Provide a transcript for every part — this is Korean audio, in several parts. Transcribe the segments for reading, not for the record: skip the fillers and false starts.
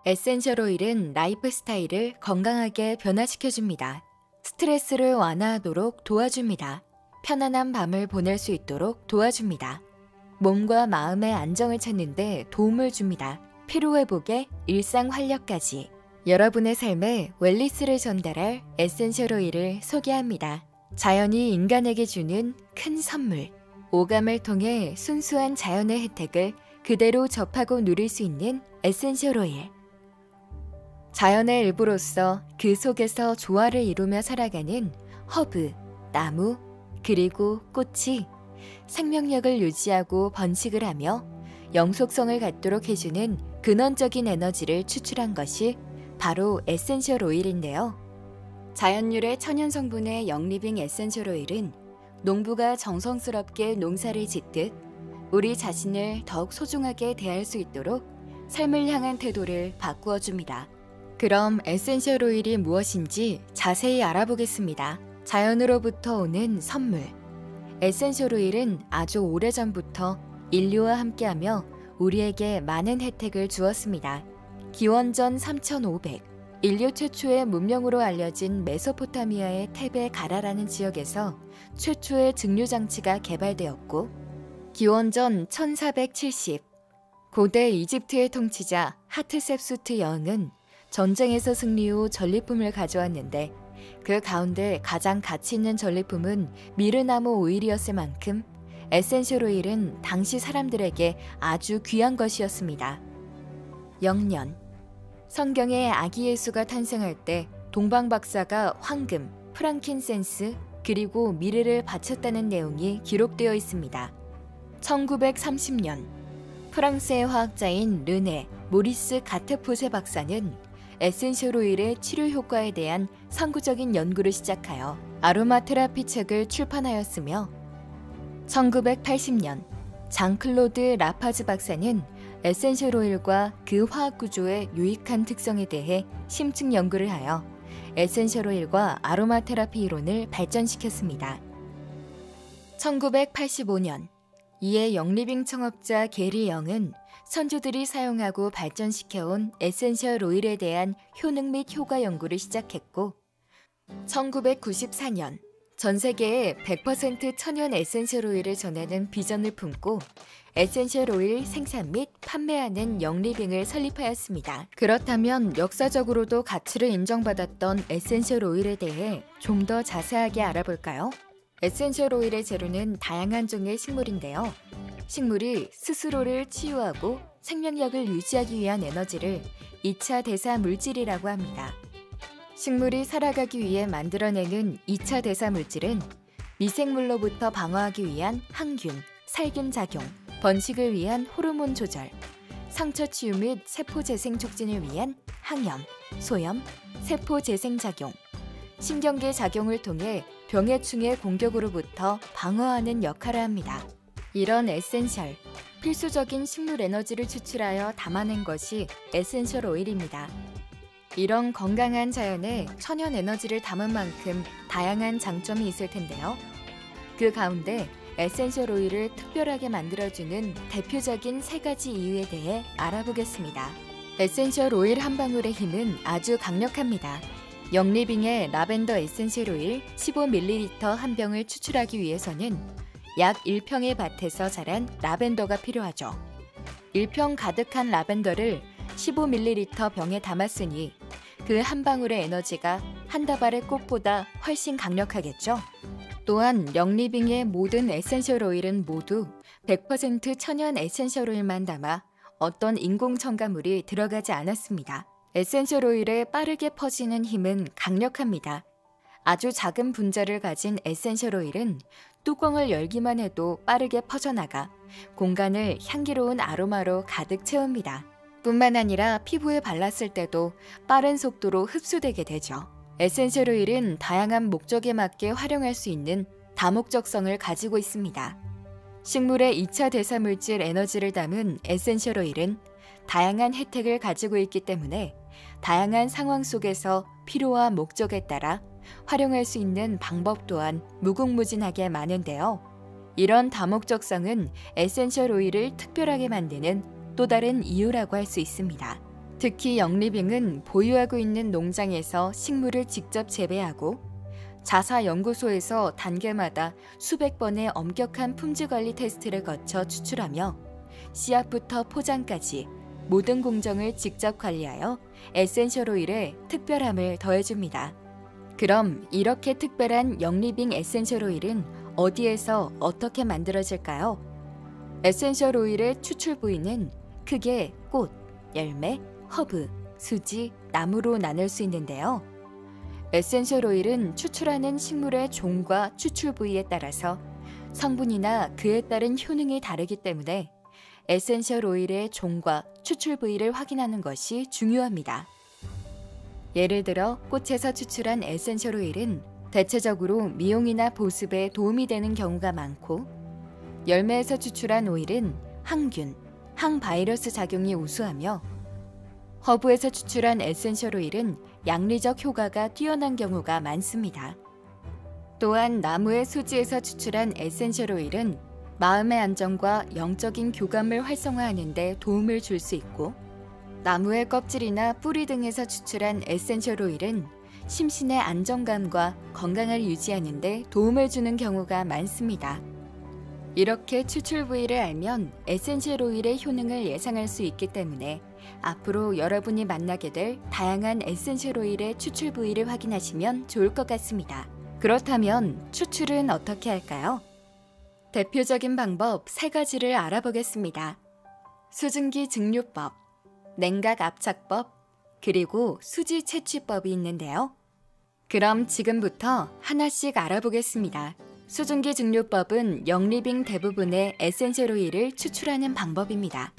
에센셜 오일은 라이프 스타일을 건강하게 변화시켜줍니다. 스트레스를 완화하도록 도와줍니다. 편안한 밤을 보낼 수 있도록 도와줍니다. 몸과 마음의 안정을 찾는 데 도움을 줍니다. 피로회복에 일상 활력까지. 여러분의 삶에 웰니스를 전달할 에센셜 오일을 소개합니다. 자연이 인간에게 주는 큰 선물. 오감을 통해 순수한 자연의 혜택을 그대로 접하고 누릴 수 있는 에센셜 오일. 자연의 일부로서 그 속에서 조화를 이루며 살아가는 허브, 나무, 그리고 꽃이 생명력을 유지하고 번식을 하며 영속성을 갖도록 해주는 근원적인 에너지를 추출한 것이 바로 에센셜 오일인데요. 자연유래 천연 성분의 영리빙 에센셜 오일은 농부가 정성스럽게 농사를 짓듯 우리 자신을 더욱 소중하게 대할 수 있도록 삶을 향한 태도를 바꾸어 줍니다. 그럼 에센셜 오일이 무엇인지 자세히 알아보겠습니다. 자연으로부터 오는 선물. 에센셜 오일은 아주 오래전부터 인류와 함께하며 우리에게 많은 혜택을 주었습니다. 기원전 3500, 인류 최초의 문명으로 알려진 메소포타미아의 테베 가라라는 지역에서 최초의 증류장치가 개발되었고, 기원전 1470, 고대 이집트의 통치자 하트셉수트 여왕은 전쟁에서 승리 후 전리품을 가져왔는데 그 가운데 가장 가치 있는 전리품은 미르나무 오일이었을 만큼 에센셜 오일은 당시 사람들에게 아주 귀한 것이었습니다. 영년, 성경에 아기 예수가 탄생할 때 동방 박사가 황금, 프랑킨센스, 그리고 미르를 바쳤다는 내용이 기록되어 있습니다. 1930년, 프랑스의 화학자인 르네 모리스 가테포세 박사는 에센셜 오일의 치료 효과에 대한 선구적인 연구를 시작하여 아로마 테라피 책을 출판하였으며 1980년 장클로드 라파즈 박사는 에센셜 오일과 그 화학 구조의 유익한 특성에 대해 심층 연구를 하여 에센셜 오일과 아로마 테라피 이론을 발전시켰습니다. 1985년 이에 영리빙 청업자 게리 영은 선조들이 사용하고 발전시켜온 에센셜 오일에 대한 효능 및 효과 연구를 시작했고 1994년 전 세계에 100% 천연 에센셜 오일을 전하는 비전을 품고 에센셜 오일 생산 및 판매하는 영리빙을 설립하였습니다. 그렇다면 역사적으로도 가치를 인정받았던 에센셜 오일에 대해 좀 더 자세하게 알아볼까요? 에센셜 오일의 재료는 다양한 종의 식물인데요. 식물이 스스로를 치유하고 생명력을 유지하기 위한 에너지를 2차 대사 물질이라고 합니다. 식물이 살아가기 위해 만들어내는 2차 대사 물질은 미생물로부터 방어하기 위한 항균, 살균 작용, 번식을 위한 호르몬 조절, 상처 치유 및 세포 재생 촉진을 위한 항염, 소염, 세포 재생 작용, 신경계 작용을 통해 병해충의 공격으로부터 방어하는 역할을 합니다. 이런 에센셜, 필수적인 식물 에너지를 추출하여 담아낸 것이 에센셜 오일입니다. 이런 건강한 자연에 천연 에너지를 담은 만큼 다양한 장점이 있을 텐데요. 그 가운데 에센셜 오일을 특별하게 만들어주는 대표적인 3가지 이유에 대해 알아보겠습니다. 에센셜 오일 한 방울의 힘은 아주 강력합니다. 영리빙의 라벤더 에센셜 오일 15ml 한 병을 추출하기 위해서는 약 1평의 밭에서 자란 라벤더가 필요하죠. 1평 가득한 라벤더를 15ml 병에 담았으니 그 한 방울의 에너지가 한 다발의 꽃보다 훨씬 강력하겠죠. 또한 영리빙의 모든 에센셜 오일은 모두 100% 천연 에센셜 오일만 담아 어떤 인공 첨가물이 들어가지 않았습니다. 에센셜 오일의 빠르게 퍼지는 힘은 강력합니다. 아주 작은 분자를 가진 에센셜 오일은 뚜껑을 열기만 해도 빠르게 퍼져나가 공간을 향기로운 아로마로 가득 채웁니다. 뿐만 아니라 피부에 발랐을 때도 빠른 속도로 흡수되게 되죠. 에센셜 오일은 다양한 목적에 맞게 활용할 수 있는 다목적성을 가지고 있습니다. 식물의 2차 대사 물질 에너지를 담은 에센셜 오일은 다양한 혜택을 가지고 있기 때문에 다양한 상황 속에서 필요와 목적에 따라 활용할 수 있는 방법 또한 무궁무진하게 많은데요. 이런 다목적성은 에센셜 오일을 특별하게 만드는 또 다른 이유라고 할 수 있습니다. 특히 영리빙은 보유하고 있는 농장에서 식물을 직접 재배하고 자사연구소에서 단계마다 수백 번의 엄격한 품질관리 테스트를 거쳐 추출하며 씨앗부터 포장까지 모든 공정을 직접 관리하여 에센셜 오일에 특별함을 더해줍니다. 그럼 이렇게 특별한 영리빙 에센셜 오일은 어디에서 어떻게 만들어질까요? 에센셜 오일의 추출 부위는 크게 꽃, 열매, 허브, 수지, 나무로 나눌 수 있는데요. 에센셜 오일은 추출하는 식물의 종과 추출 부위에 따라서 성분이나 그에 따른 효능이 다르기 때문에 에센셜 오일의 종과 추출 부위를 확인하는 것이 중요합니다. 예를 들어 꽃에서 추출한 에센셜 오일은 대체적으로 미용이나 보습에 도움이 되는 경우가 많고, 열매에서 추출한 오일은 항균, 항바이러스 작용이 우수하며, 허브에서 추출한 에센셜 오일은 양리적 효과가 뛰어난 경우가 많습니다. 또한 나무의 수지에서 추출한 에센셜 오일은 마음의 안정과 영적인 교감을 활성화하는 데 도움을 줄 수 있고, 나무의 껍질이나 뿌리 등에서 추출한 에센셜 오일은 심신의 안정감과 건강을 유지하는 데 도움을 주는 경우가 많습니다. 이렇게 추출 부위를 알면 에센셜 오일의 효능을 예상할 수 있기 때문에 앞으로 여러분이 만나게 될 다양한 에센셜 오일의 추출 부위를 확인하시면 좋을 것 같습니다. 그렇다면 추출은 어떻게 할까요? 대표적인 방법 3가지를 알아보겠습니다. 수증기 증류법, 냉각 압착법, 그리고 수지 채취법이 있는데요. 그럼 지금부터 하나씩 알아보겠습니다. 수증기 증류법은 영리빙 대부분의 에센셜 오일을 추출하는 방법입니다.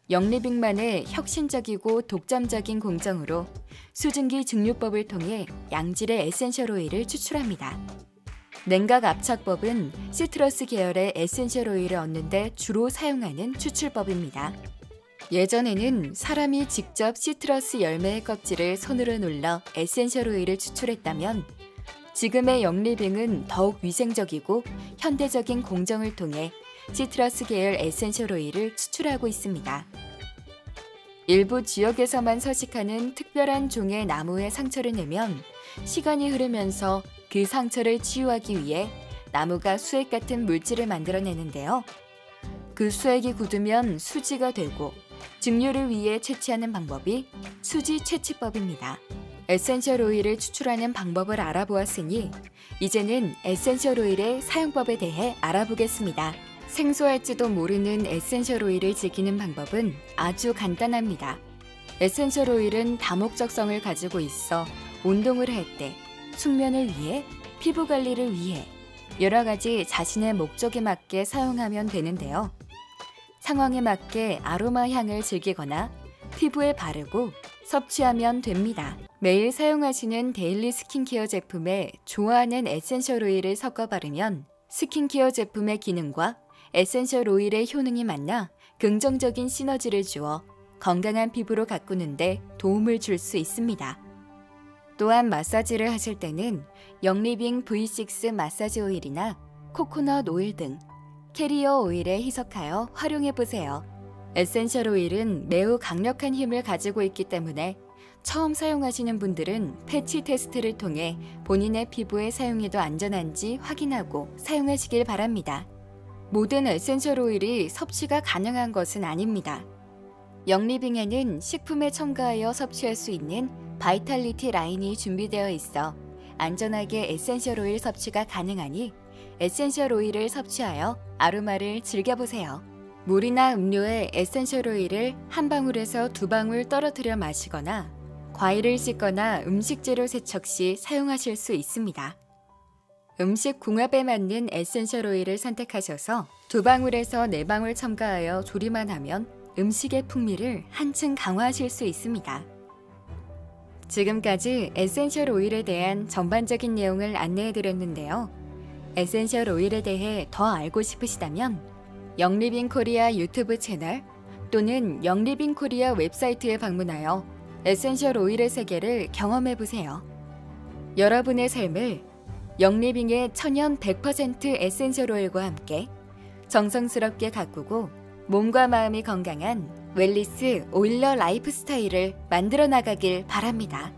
영리빙만의 혁신적이고 독점적인 공정으로 수증기 증류법을 통해 양질의 에센셜 오일을 추출합니다. 냉각 압착법은 시트러스 계열의 에센셜 오일을 얻는 데 주로 사용하는 추출법입니다. 예전에는 사람이 직접 시트러스 열매의 껍질을 손으로 눌러 에센셜 오일을 추출했다면, 지금의 영리빙은 더욱 위생적이고 현대적인 공정을 통해 시트러스 계열 에센셜 오일을 추출하고 있습니다. 일부 지역에서만 서식하는 특별한 종의 나무에 상처를 내면 시간이 흐르면서 그 상처를 치유하기 위해 나무가 수액 같은 물질을 만들어내는데요. 그 수액이 굳으면 수지가 되고 증류를 위해 채취하는 방법이 수지 채취법입니다. 에센셜 오일을 추출하는 방법을 알아보았으니 이제는 에센셜 오일의 사용법에 대해 알아보겠습니다. 생소할지도 모르는 에센셜 오일을 즐기는 방법은 아주 간단합니다. 에센셜 오일은 다목적성을 가지고 있어 운동을 할 때, 숙면을 위해, 피부 관리를 위해 여러 가지 자신의 목적에 맞게 사용하면 되는데요. 상황에 맞게 아로마 향을 즐기거나 피부에 바르고 섭취하면 됩니다. 매일 사용하시는 데일리 스킨케어 제품에 좋아하는 에센셜 오일을 섞어 바르면 스킨케어 제품의 기능과 에센셜 오일의 효능이 만나 긍정적인 시너지를 주어 건강한 피부로 가꾸는데 도움을 줄 수 있습니다. 또한 마사지를 하실 때는 영리빙 V6 마사지 오일이나 코코넛 오일 등 캐리어 오일에 희석하여 활용해보세요. 에센셜 오일은 매우 강력한 힘을 가지고 있기 때문에 처음 사용하시는 분들은 패치 테스트를 통해 본인의 피부에 사용해도 안전한지 확인하고 사용하시길 바랍니다. 모든 에센셜 오일이 섭취가 가능한 것은 아닙니다. 영리빙에는 식품에 첨가하여 섭취할 수 있는 바이탈리티 라인이 준비되어 있어 안전하게 에센셜 오일 섭취가 가능하니 에센셜 오일을 섭취하여 아로마를 즐겨보세요. 물이나 음료에 에센셜 오일을 한 방울에서 2방울 떨어뜨려 마시거나 과일을 씻거나 음식 재료 세척 시 사용하실 수 있습니다. 음식 궁합에 맞는 에센셜 오일을 선택하셔서 2방울에서 4방울 첨가하여 조리만 하면 음식의 풍미를 한층 강화하실 수 있습니다. 지금까지 에센셜 오일에 대한 전반적인 내용을 안내해드렸는데요. 에센셜 오일에 대해 더 알고 싶으시다면 영리빙 코리아 유튜브 채널 또는 영리빙 코리아 웹사이트에 방문하여 에센셜 오일의 세계를 경험해보세요. 여러분의 삶을 영리빙의 천연 100% 에센셜 오일과 함께 정성스럽게 가꾸고 몸과 마음이 건강한 웰리스 오일러 라이프 스타일을 만들어 나가길 바랍니다.